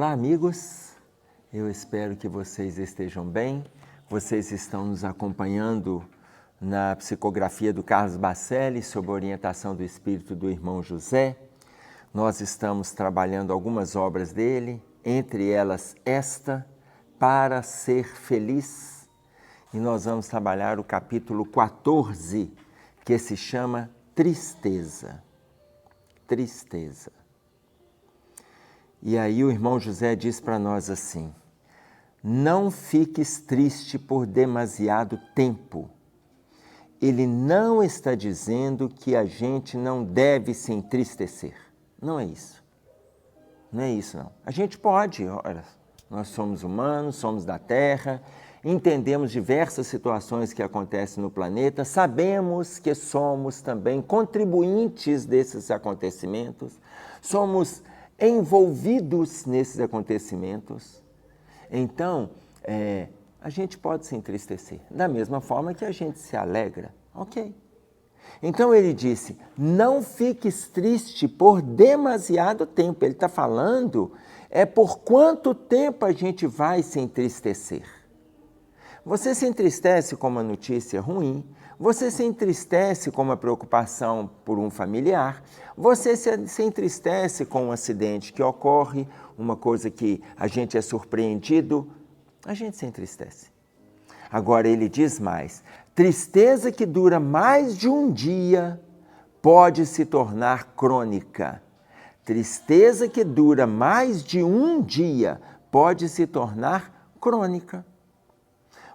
Olá, amigos, eu espero que vocês estejam bem. Vocês estão nos acompanhando na psicografia do Carlos Bacelli, sob a orientação do espírito do irmão José. Nós estamos trabalhando algumas obras dele, entre elas esta, Para Ser Feliz. E nós vamos trabalhar o capítulo 14, que se chama Tristeza. Tristeza. E aí o irmão José diz para nós assim: não fiques triste por demasiado tempo. Ele não está dizendo que a gente não deve se entristecer. Não é isso. Não é isso, não. A gente pode, olha, nós somos humanos, somos da Terra, entendemos diversas situações que acontecem no planeta, sabemos que somos também contribuintes desses acontecimentos, somos envolvidos nesses acontecimentos. Então, a gente pode se entristecer, da mesma forma que a gente se alegra, ok? Então ele disse, não fiques triste por demasiado tempo. Ele está falando, por quanto tempo a gente vai se entristecer. Você se entristece com uma notícia ruim, você se entristece com uma preocupação por um familiar, você se entristece com um acidente que ocorre, uma coisa que a gente é surpreendido, a gente se entristece. Agora ele diz mais, tristeza que dura mais de um dia pode se tornar crônica. Tristeza que dura mais de um dia pode se tornar crônica.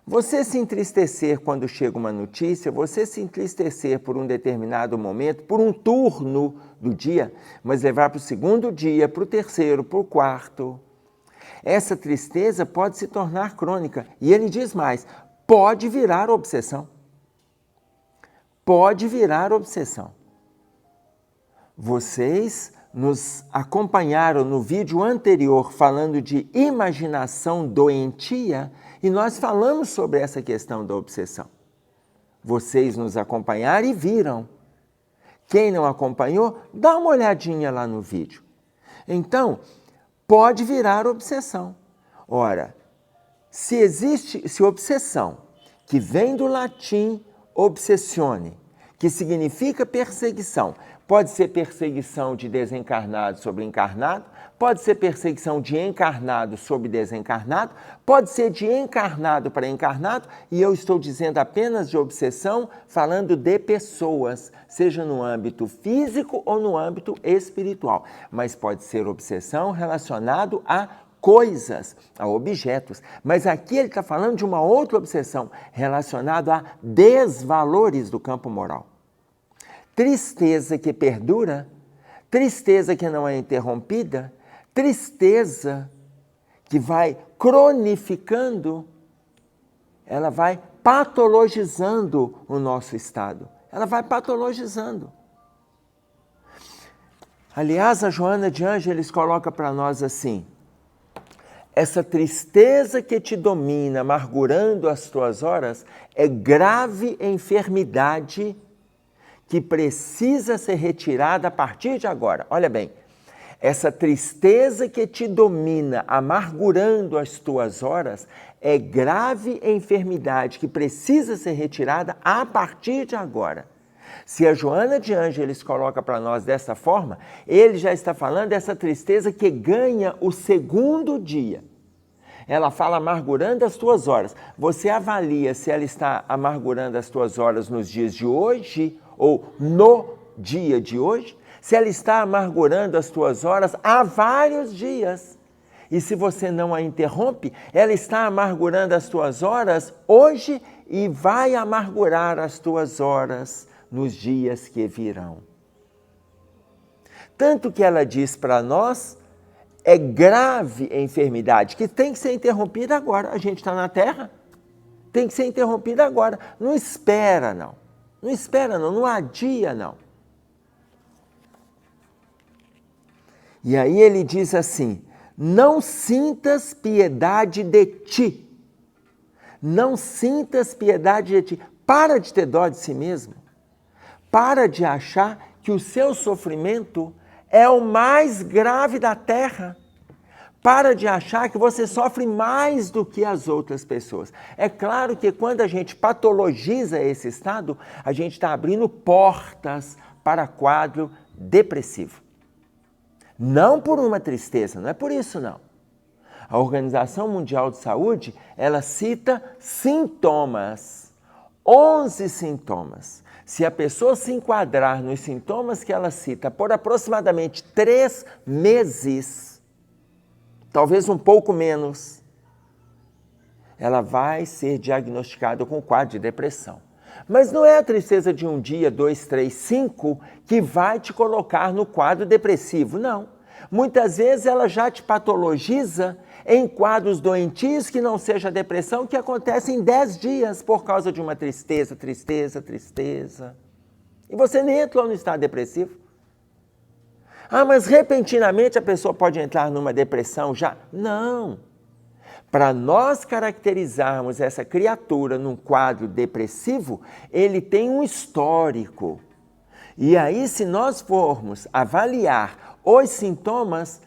Você se entristecer quando chega uma notícia, você se entristecer por um determinado momento, por um turno do dia, mas levar para o segundo dia, para o terceiro, para o quarto. Essa tristeza pode se tornar crônica. E ele diz mais, pode virar obsessão. Pode virar obsessão. Vocês nos acompanharam no vídeo anterior falando de imaginação doentia e nós falamos sobre essa questão da obsessão. Vocês nos acompanharam e viram. Quem não acompanhou, dá uma olhadinha lá no vídeo. Então, pode virar obsessão. Ora, se obsessão, que vem do latim obsessione, que significa perseguição, pode ser perseguição de desencarnado sobre encarnado, pode ser perseguição de encarnado sobre desencarnado, pode ser de encarnado para encarnado, e eu estou dizendo apenas de obsessão, falando de pessoas, seja no âmbito físico ou no âmbito espiritual. Mas pode ser obsessão relacionado a coisas, a objetos. Mas aqui ele está falando de uma outra obsessão, relacionada a desvalores do campo moral. Tristeza que perdura, tristeza que não é interrompida, tristeza que vai cronificando, ela vai patologizando o nosso estado. Ela vai patologizando. Aliás, a Joana de Ângeles coloca para nós assim, essa tristeza que te domina, amargurando as tuas horas, é grave enfermidade que precisa ser retirada a partir de agora. Olha bem, essa tristeza que te domina, amargurando as tuas horas, é grave enfermidade que precisa ser retirada a partir de agora. Se a Joana de Ângeles coloca para nós dessa forma, ele já está falando dessa tristeza que ganha o segundo dia. Ela fala amargurando as tuas horas. Você avalia se ela está amargurando as tuas horas nos dias de hoje ou no dia de hoje? Se ela está amargurando as tuas horas há vários dias. E se você não a interrompe, ela está amargurando as tuas horas hoje e vai amargurar as tuas horas nos dias que virão. Tanto que ela diz para nós, é grave a enfermidade, que tem que ser interrompida agora. A gente está na Terra, tem que ser interrompida agora. Não espera, não. Não espera, não. Não adia, não. E aí ele diz assim, não sintas piedade de ti. Não sintas piedade de ti. Para de ter dó de si mesmo. Para de achar que o seu sofrimento é o mais grave da terra. Para de achar que você sofre mais do que as outras pessoas. É claro que quando a gente patologiza esse estado, a gente está abrindo portas para quadro depressivo. Não por uma tristeza, não é por isso não. A Organização Mundial de Saúde, ela cita sintomas, 11 sintomas. Se a pessoa se enquadrar nos sintomas que ela cita por aproximadamente 3 meses, talvez um pouco menos, ela vai ser diagnosticada com quadro de depressão. Mas não é a tristeza de um dia, 2, 3, 5 que vai te colocar no quadro depressivo, não. Muitas vezes ela já te patologiza em quadros doentios que não seja depressão, que acontecem em 10 dias por causa de uma tristeza. E você nem entrou no estado depressivo. Ah, mas repentinamente a pessoa pode entrar numa depressão já? Não. Para nós caracterizarmos essa criatura num quadro depressivo, ele tem um histórico. E aí, se nós formos avaliar os sintomas,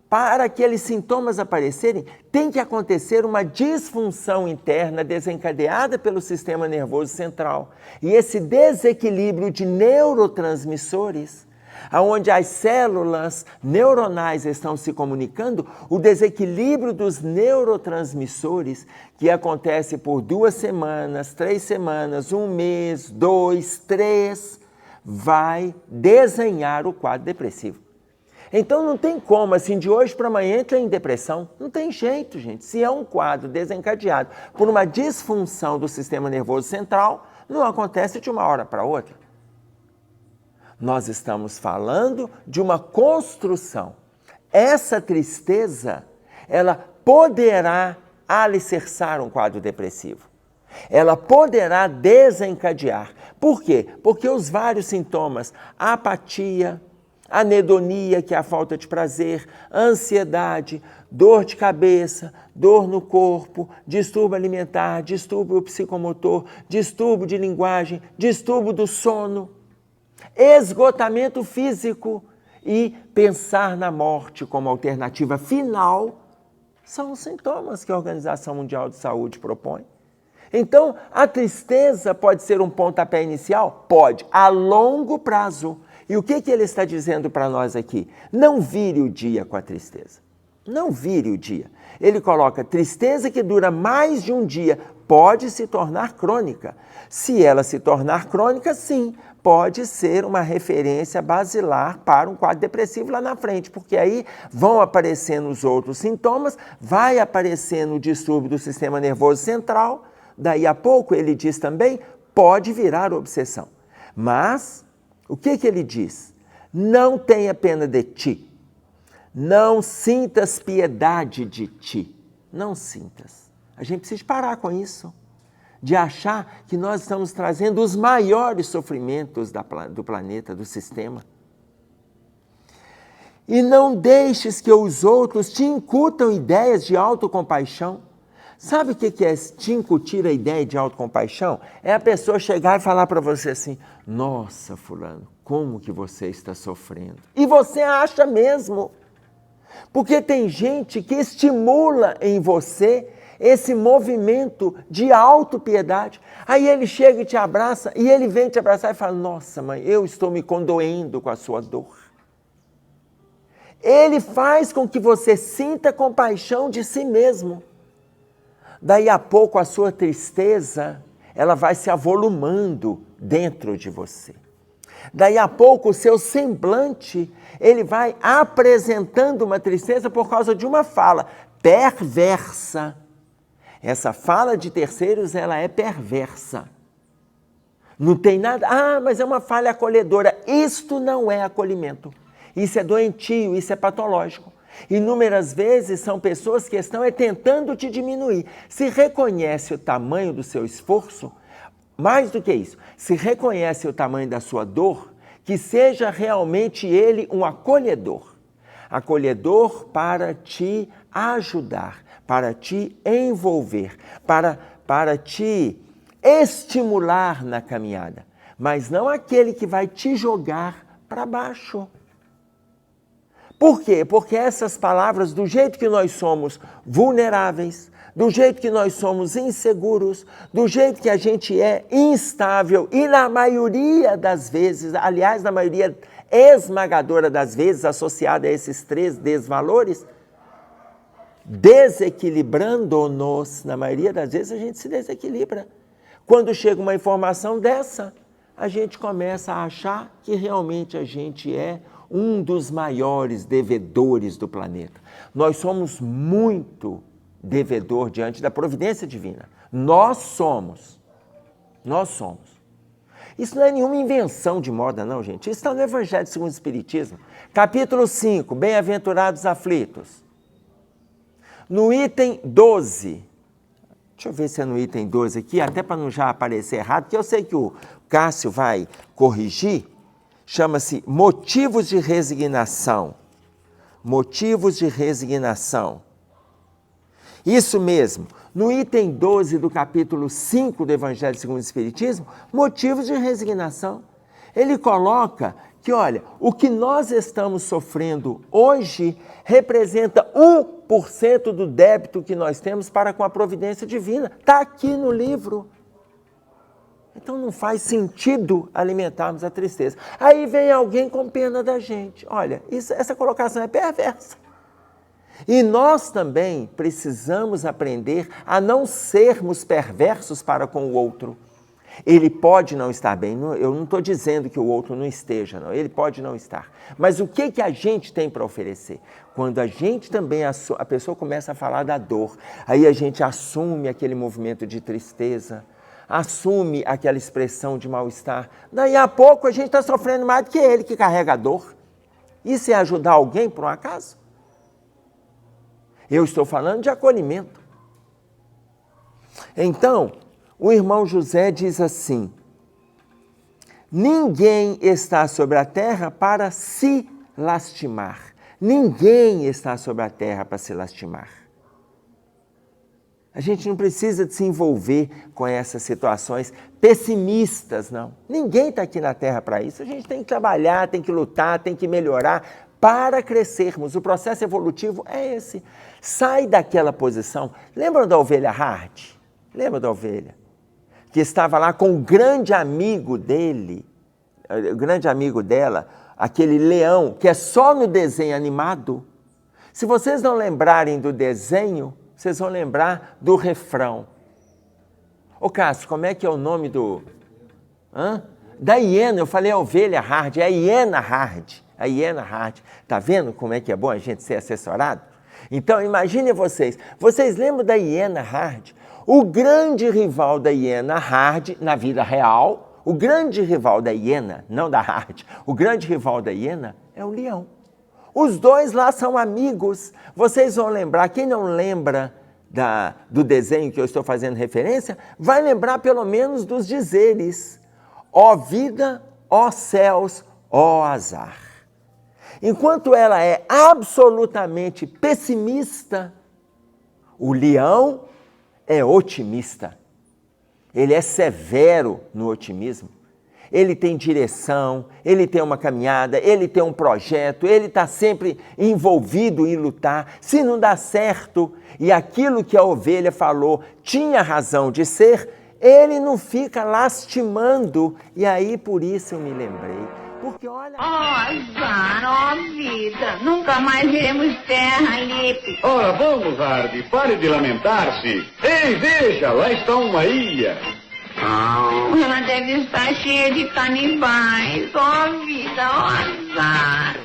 para aqueles sintomas aparecerem, tem que acontecer uma disfunção interna desencadeada pelo sistema nervoso central. E esse desequilíbrio de neurotransmissores, onde as células neuronais estão se comunicando, o desequilíbrio dos neurotransmissores, que acontece por 2 semanas, 3 semanas, 1 mês, 2, 3, vai desenhar o quadro depressivo. Então não tem como, assim, de hoje para amanhã entra em depressão. Não tem jeito, gente. Se é um quadro desencadeado por uma disfunção do sistema nervoso central, não acontece de uma hora para outra. Nós estamos falando de uma construção. Essa tristeza, ela poderá alicerçar um quadro depressivo. Ela poderá desencadear. Por quê? Porque os vários sintomas, a apatia, anedonia, que é a falta de prazer, ansiedade, dor de cabeça, dor no corpo, distúrbio alimentar, distúrbio psicomotor, distúrbio de linguagem, distúrbio do sono, esgotamento físico e pensar na morte como alternativa final, são os sintomas que a Organização Mundial de Saúde propõe. Então, a tristeza pode ser um pontapé inicial? Pode, a longo prazo. E o que ele está dizendo para nós aqui? Não vire o dia com a tristeza. Não vire o dia. Ele coloca tristeza que dura mais de um dia, pode se tornar crônica. Se ela se tornar crônica, sim, pode ser uma referência basilar para um quadro depressivo lá na frente, porque aí vão aparecendo os outros sintomas, vai aparecendo o distúrbio do sistema nervoso central, daí a pouco ele diz também, pode virar obsessão. Mas o que ele diz? Não tenha pena de ti. Não sintas piedade de ti. Não sintas. A gente precisa parar com isso. De achar que nós estamos trazendo os maiores sofrimentos do planeta, do sistema. E não deixes que os outros te incutam ideias de autocompaixão. Sabe o que é te incutir a ideia de autocompaixão? É a pessoa chegar e falar para você assim, nossa, fulano, como que você está sofrendo? E você acha mesmo. Porque tem gente que estimula em você esse movimento de autopiedade. Aí ele chega e te abraça, e ele vem te abraçar e fala, nossa mãe, eu estou me condoendo com a sua dor. Ele faz com que você sinta compaixão de si mesmo. Daí a pouco a sua tristeza, ela vai se avolumando dentro de você. Daí a pouco o seu semblante, ele vai apresentando uma tristeza por causa de uma fala perversa. Essa fala de terceiros, ela é perversa. Não tem nada, mas é uma fala acolhedora. Isto não é acolhimento. Isso é doentio, isso é patológico. Inúmeras vezes são pessoas que estão tentando te diminuir. Se reconhece o tamanho do seu esforço, mais do que isso, se reconhece o tamanho da sua dor, que seja realmente ele um acolhedor. Acolhedor para te ajudar, para te envolver, para te estimular na caminhada, mas não aquele que vai te jogar para baixo. Por quê? Porque essas palavras, do jeito que nós somos vulneráveis, do jeito que nós somos inseguros, do jeito que a gente é instável e na maioria das vezes, aliás, na maioria esmagadora das vezes, associada a esses 3 desvalores, desequilibrando-nos, na maioria das vezes a gente se desequilibra. Quando chega uma informação dessa, a gente começa a achar que realmente a gente é um dos maiores devedores do planeta. Nós somos muito devedor diante da providência divina. Nós somos. Isso não é nenhuma invenção de moda, não, gente. Isso está no Evangelho segundo o Espiritismo. Capítulo 5, Bem-aventurados aflitos. No item 12, deixa eu ver se é no item 12 aqui, até para não já aparecer errado, porque eu sei que o Cássio vai corrigir, chama-se motivos de resignação. Motivos de resignação. Isso mesmo, no item 12 do capítulo 5 do Evangelho segundo o Espiritismo, motivos de resignação. Ele coloca que, olha, o que nós estamos sofrendo hoje representa 1% do débito que nós temos para com a providência divina. Está aqui no livro. Então não faz sentido alimentarmos a tristeza. Aí vem alguém com pena da gente. Olha, essa colocação é perversa. E nós também precisamos aprender a não sermos perversos para com o outro. Ele pode não estar bem, eu não estou dizendo que o outro não esteja, não. Ele pode não estar. Mas o que a gente tem para oferecer? Quando a gente também, a pessoa começa a falar da dor, aí a gente assume aquele movimento de tristeza, assume aquela expressão de mal-estar. Daí a pouco a gente está sofrendo mais do que ele que carrega a dor. Isso é ajudar alguém por um acaso? Eu estou falando de acolhimento. Então, o irmão José diz assim: ninguém está sobre a terra para se lastimar. Ninguém está sobre a terra para se lastimar. A gente não precisa de se envolver com essas situações pessimistas, não. Ninguém está aqui na terra para isso. A gente tem que trabalhar, tem que lutar, tem que melhorar para crescermos. O processo evolutivo é esse. Sai daquela posição. Lembra da ovelha Hart? Lembra da ovelha? Que estava lá com o grande amigo dele, o grande amigo dela, aquele leão, que é só no desenho animado. Se vocês não lembrarem do desenho, vocês vão lembrar do refrão. Ô Cássio, como é que é o nome do... Da hiena, eu falei a ovelha Hart, é a hiena Hart. A hiena Hart. Tá vendo como é que é bom a gente ser assessorado? Então, imaginem vocês lembram da hiena Hart? O grande rival da hiena Hart, na vida real, o grande rival da hiena, não da Hart, o grande rival da hiena é o leão. Os dois lá são amigos. Vocês vão lembrar, quem não lembra do desenho que eu estou fazendo referência, vai lembrar pelo menos dos dizeres: ó vida, ó céus, ó azar. Enquanto ela é absolutamente pessimista, o leão é otimista. Ele é severo no otimismo. Ele tem direção, ele tem uma caminhada, ele tem um projeto, ele está sempre envolvido em lutar. Se não dá certo e aquilo que a ovelha falou tinha razão de ser, ele não fica lastimando. E aí por isso eu me lembrei. Porque olha... azar, vida, nunca mais veremos terra, Lipe. Ora, vamos, Hardy, pare de lamentar-se. Ei, veja, lá está uma ilha. Ela deve estar cheia de canibais. Vida, azar.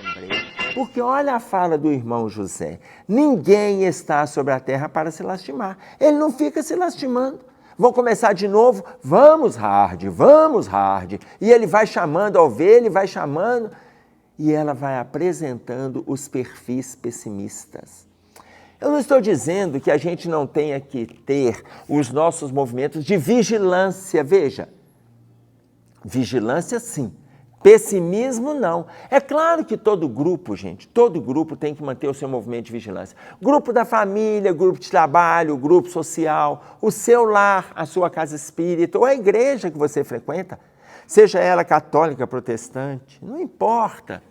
Porque olha a fala do irmão José. Ninguém está sobre a terra para se lastimar. Ele não fica se lastimando. Vão começar de novo, vamos, Hardy. E ele vai chamando a ovelha, vai chamando, e ela vai apresentando os perfis pessimistas. Eu não estou dizendo que a gente não tenha que ter os nossos movimentos de vigilância, veja. Vigilância sim, pessimismo não. É claro que todo grupo, gente, todo grupo tem que manter o seu movimento de vigilância. Grupo da família, grupo de trabalho, grupo social, o seu lar, a sua casa espírita, ou a igreja que você frequenta, seja ela católica, protestante, não importa.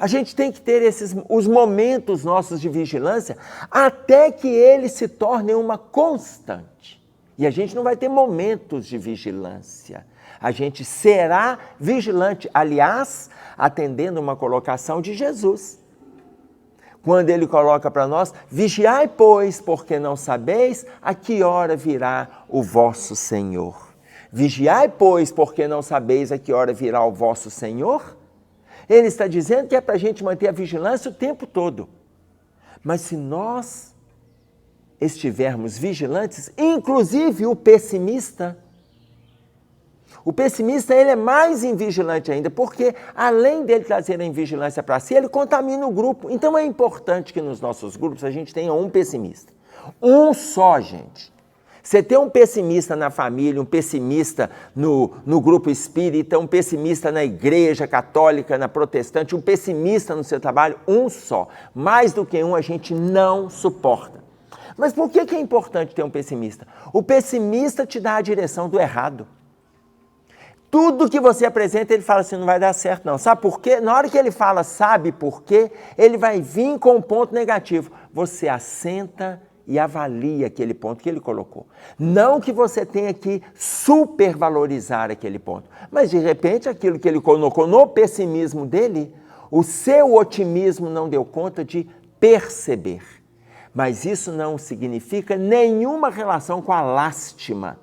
A gente tem que ter os momentos nossos de vigilância até que eles se tornem uma constante. E a gente não vai ter momentos de vigilância. A gente será vigilante, aliás, atendendo uma colocação de Jesus. Quando ele coloca para nós, vigiai, pois, porque não sabeis a que hora virá o vosso Senhor. Vigiai, pois, porque não sabeis a que hora virá o vosso Senhor. Ele está dizendo que é para a gente manter a vigilância o tempo todo. Mas se nós estivermos vigilantes, inclusive o pessimista ele é mais invigilante ainda, porque além dele trazer a invigilância para si, ele contamina o grupo. Então é importante que nos nossos grupos a gente tenha um pessimista. Um só, gente. Você ter um pessimista na família, um pessimista no grupo espírita, um pessimista na igreja católica, na protestante, um pessimista no seu trabalho, um só. Mais do que um a gente não suporta. Mas por que é importante ter um pessimista? O pessimista te dá a direção do errado. Tudo que você apresenta, ele fala assim, não vai dar certo não. Sabe por quê? Na hora que ele fala, sabe por quê? Ele vai vir com um ponto negativo. Você assenta e avalia aquele ponto que ele colocou. Não que você tenha que supervalorizar aquele ponto. Mas, de repente, aquilo que ele colocou no pessimismo dele, o seu otimismo não deu conta de perceber. Mas isso não significa nenhuma relação com a lástima.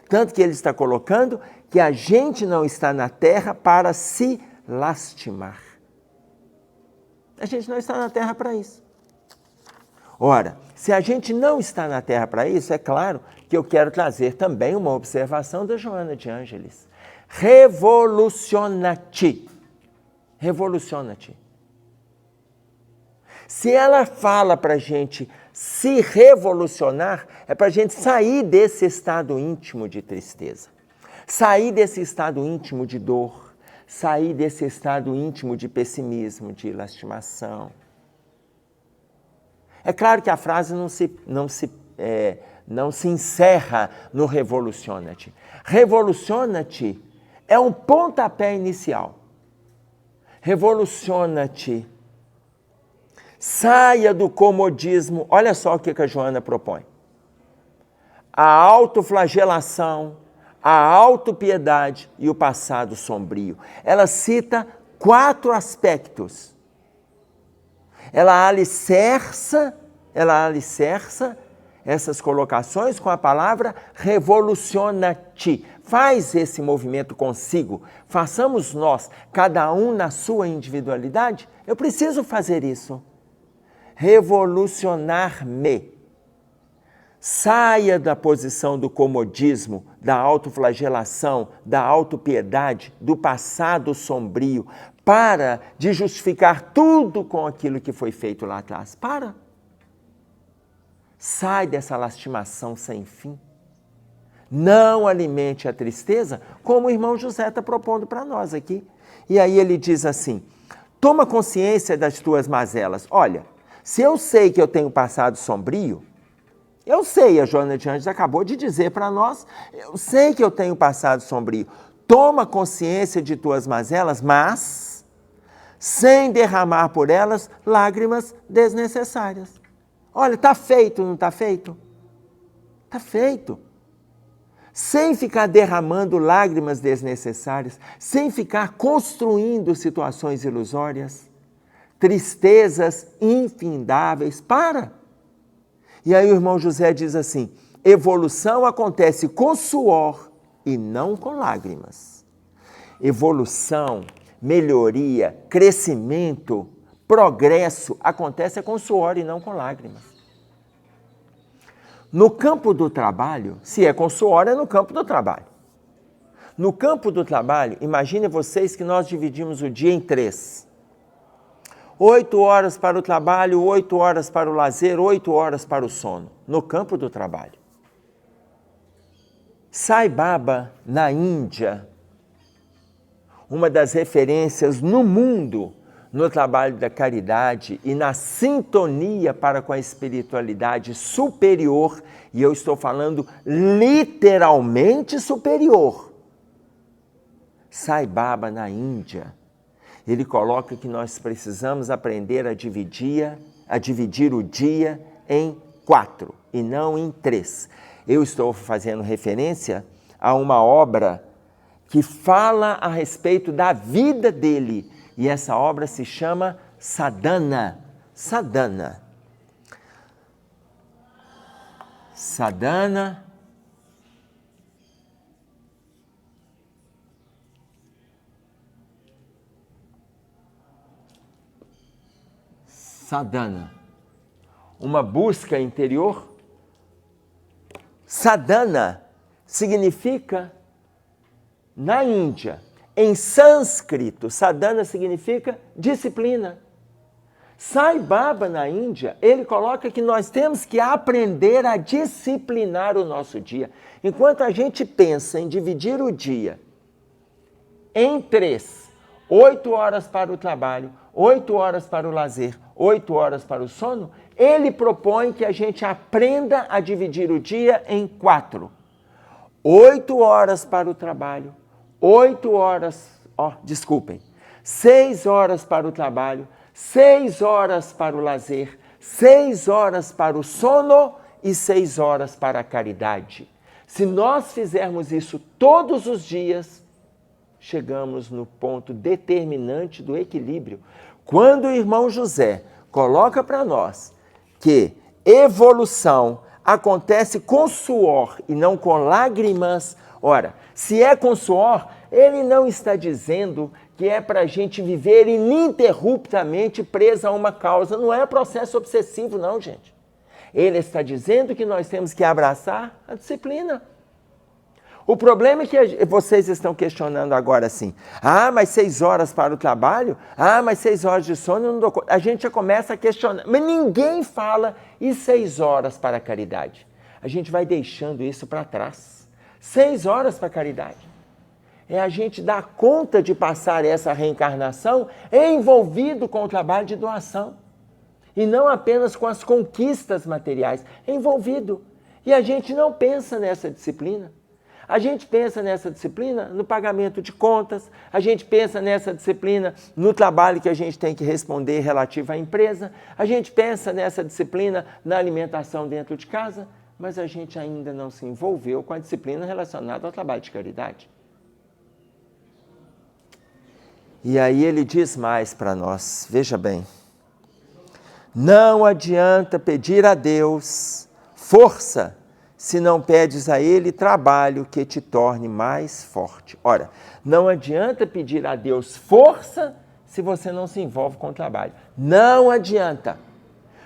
Tanto que ele está colocando que a gente não está na terra para se lastimar. A gente não está na terra para isso. Ora, se a gente não está na terra para isso, é claro que eu quero trazer também uma observação da Joana de Ângeles. Revoluciona-te. Revoluciona-te. Se ela fala para a gente se revolucionar, é para a gente sair desse estado íntimo de tristeza. Sair desse estado íntimo de dor, sair desse estado íntimo de pessimismo, de lastimação. É claro que a frase não se encerra no revoluciona-te. Revoluciona-te é um pontapé inicial. Revoluciona-te. Saia do comodismo. Olha só o que a Joana propõe. A autoflagelação, a autopiedade e o passado sombrio. Ela cita 4 aspectos. Ela alicerça essas colocações com a palavra revoluciona-te. Faz esse movimento consigo. Façamos nós, cada um na sua individualidade. Eu preciso fazer isso. Revolucionar-me. Saia da posição do comodismo, da autoflagelação, da autopiedade, do passado sombrio. Para de justificar tudo com aquilo que foi feito lá atrás. Para. Sai dessa lastimação sem fim. Não alimente a tristeza, como o irmão José está propondo para nós aqui. E aí ele diz assim, toma consciência das tuas mazelas. Olha, se eu sei que eu tenho passado sombrio, eu sei, a Joana de Ângeles acabou de dizer para nós, eu sei que eu tenho passado sombrio. Toma consciência de tuas mazelas, mas sem derramar por elas lágrimas desnecessárias. Olha, está feito, não está feito? Está feito. Sem ficar derramando lágrimas desnecessárias, sem ficar construindo situações ilusórias, tristezas infindáveis. Para! E aí o irmão José diz assim, evolução acontece com suor e não com lágrimas. Evolução, melhoria, crescimento, progresso acontece com suor e não com lágrimas. No campo do trabalho, se é com suor, é no campo do trabalho. No campo do trabalho, imagine vocês que nós dividimos o dia em 3. 8 horas para o trabalho, 8 horas para o lazer, 8 horas para o sono. No campo do trabalho. Sai Baba, na Índia, uma das referências no mundo no trabalho da caridade e na sintonia para com a espiritualidade superior, e eu estou falando literalmente superior. Sai Baba, na Índia, Ele coloca que nós precisamos aprender a dividir o dia em 4 e não em 3. Eu estou fazendo referência a uma obra que fala a respeito da vida dele. E essa obra se chama Sadhana. Sadhana. Sadhana. Sadhana. Uma busca interior. Sadhana significa, na Índia, em sânscrito, sadhana significa disciplina. Sai Baba, na Índia, ele coloca que nós temos que aprender a disciplinar o nosso dia. Enquanto a gente pensa em dividir o dia em 3, 8 horas para o trabalho, 8 horas para o lazer, 8 horas para o sono, ele propõe que a gente aprenda a dividir o dia em 4. 8 horas para o trabalho, 6 horas para o trabalho, 6 horas para o lazer, 6 horas para o sono e 6 horas para a caridade. Se nós fizermos isso todos os dias, chegamos no ponto determinante do equilíbrio. Quando o irmão José coloca para nós que evolução acontece com suor e não com lágrimas, ora, se é com suor, ele não está dizendo que é para a gente viver ininterruptamente preso a uma causa. Não é processo obsessivo, não, gente. Ele está dizendo que nós temos que abraçar a disciplina. O problema é que vocês estão questionando agora assim, mas 6 horas para o trabalho? Mas 6 horas de sono? Não dou conta. A gente já começa a questionar, mas ninguém fala, e 6 horas para a caridade? A gente vai deixando isso para trás. 6 horas para a caridade. É a gente dar conta de passar essa reencarnação envolvido com o trabalho de doação. E não apenas com as conquistas materiais, envolvido. E a gente não pensa nessa disciplina. A gente pensa nessa disciplina no pagamento de contas, a gente pensa nessa disciplina no trabalho que a gente tem que responder relativo à empresa, a gente pensa nessa disciplina na alimentação dentro de casa, mas a gente ainda não se envolveu com a disciplina relacionada ao trabalho de caridade. E aí ele diz mais para nós, veja bem, não adianta pedir a Deus força se não pedes a Ele trabalho que te torne mais forte. Ora, não adianta pedir a Deus força se você não se envolve com o trabalho. Não adianta.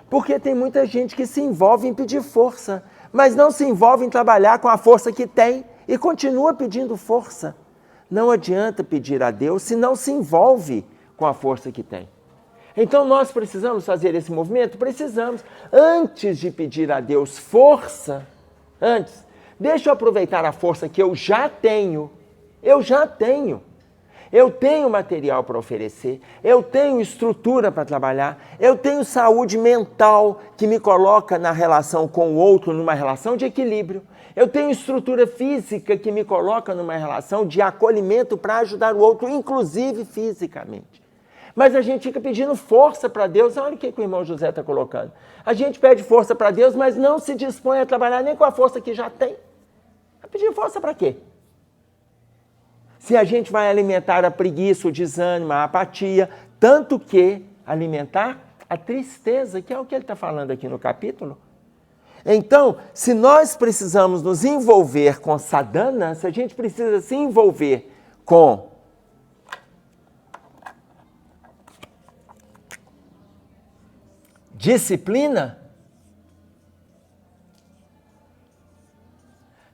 Porque tem muita gente que se envolve em pedir força, mas não se envolve em trabalhar com a força que tem e continua pedindo força. Não adianta pedir a Deus se não se envolve com a força que tem. Então nós precisamos fazer esse movimento? Precisamos. Antes de pedir a Deus força, deixa eu aproveitar a força que eu já tenho. Eu tenho material para oferecer, eu tenho estrutura para trabalhar, eu tenho saúde mental que me coloca na relação com o outro, numa relação de equilíbrio. Eu tenho estrutura física que me coloca numa relação de acolhimento para ajudar o outro, inclusive fisicamente. Mas a gente fica pedindo força para Deus. Olha o que o irmão José está colocando. A gente pede força para Deus, mas não se dispõe a trabalhar nem com a força que já tem. Vai pedir força para quê? Se a gente vai alimentar a preguiça, o desânimo, a apatia, tanto que alimentar a tristeza, que é o que ele está falando aqui no capítulo. Então, se nós precisamos nos envolver com sadhana, se a gente precisa se envolver com disciplina,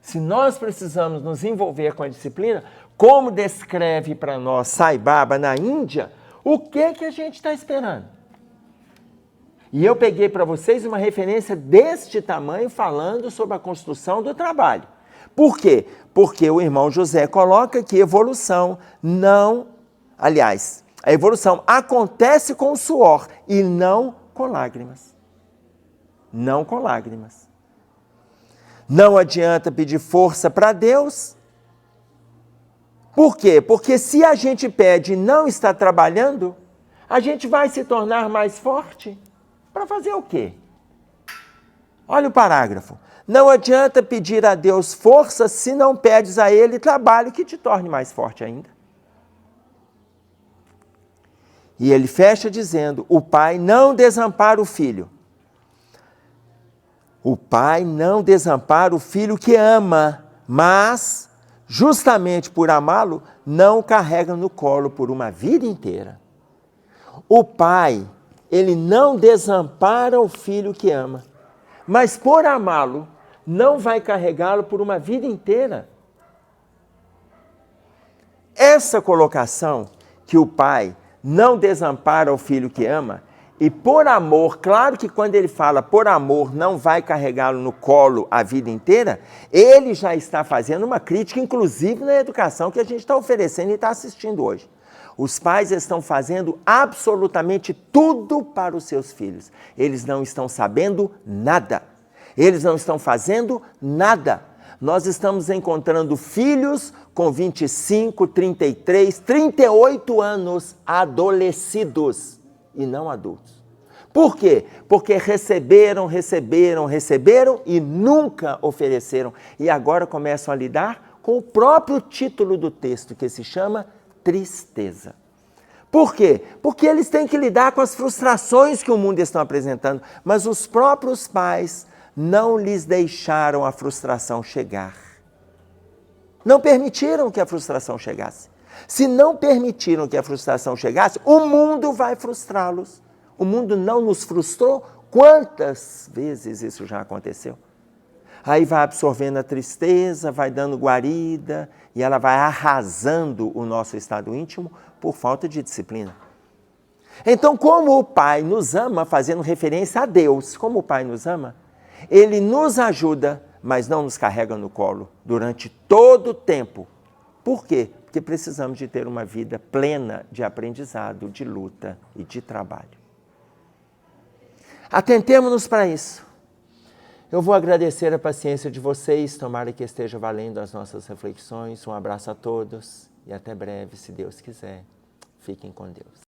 se nós precisamos nos envolver com a disciplina, como descreve para nós Sai Baba na Índia, o que a gente está esperando? E eu peguei para vocês uma referência deste tamanho falando sobre a construção do trabalho. Por quê? Porque o irmão José coloca que evolução a evolução acontece com suor e não com lágrimas. Não com lágrimas. Não adianta pedir força para Deus Por quê? Porque se a gente pede e não está trabalhando, a gente vai se tornar mais forte. Para fazer o quê? Olha o parágrafo. Não adianta pedir a Deus força se não pedes a Ele trabalho que te torne mais forte ainda. E ele fecha dizendo, o pai não desampara o filho. O pai não desampara o filho que ama, mas, justamente por amá-lo, não o carrega no colo por uma vida inteira. O pai, ele não desampara o filho que ama, mas por amá-lo, não vai carregá-lo por uma vida inteira. Essa colocação que o pai não desampara o filho que ama, e por amor, claro que quando ele fala por amor não vai carregá-lo no colo a vida inteira, ele já está fazendo uma crítica, inclusive na educação que a gente está oferecendo e está assistindo hoje. Os pais estão fazendo absolutamente tudo para os seus filhos. Eles não estão sabendo nada. Eles não estão fazendo nada. Nós estamos encontrando filhos com 25, 33, 38 anos, adolescidos e não adultos. Por quê? Porque receberam e nunca ofereceram. E agora começam a lidar com o próprio título do texto, que se chama tristeza. Por quê? Porque eles têm que lidar com as frustrações que o mundo está apresentando, mas os próprios pais não lhes deixaram a frustração chegar. Não permitiram que a frustração chegasse. Se não permitiram que a frustração chegasse, o mundo vai frustrá-los. O mundo não nos frustrou? Quantas vezes isso já aconteceu? Aí vai absorvendo a tristeza, vai dando guarida e ela vai arrasando o nosso estado íntimo por falta de disciplina. Então, como o Pai nos ama, fazendo referência a Deus, como o Pai nos ama, Ele nos ajuda, mas não nos carrega no colo durante todo o tempo. Por quê? Porque precisamos de ter uma vida plena de aprendizado, de luta e de trabalho. Atentemo-nos para isso. Eu vou agradecer a paciência de vocês, tomara que esteja valendo as nossas reflexões. Um abraço a todos e até breve, se Deus quiser. Fiquem com Deus.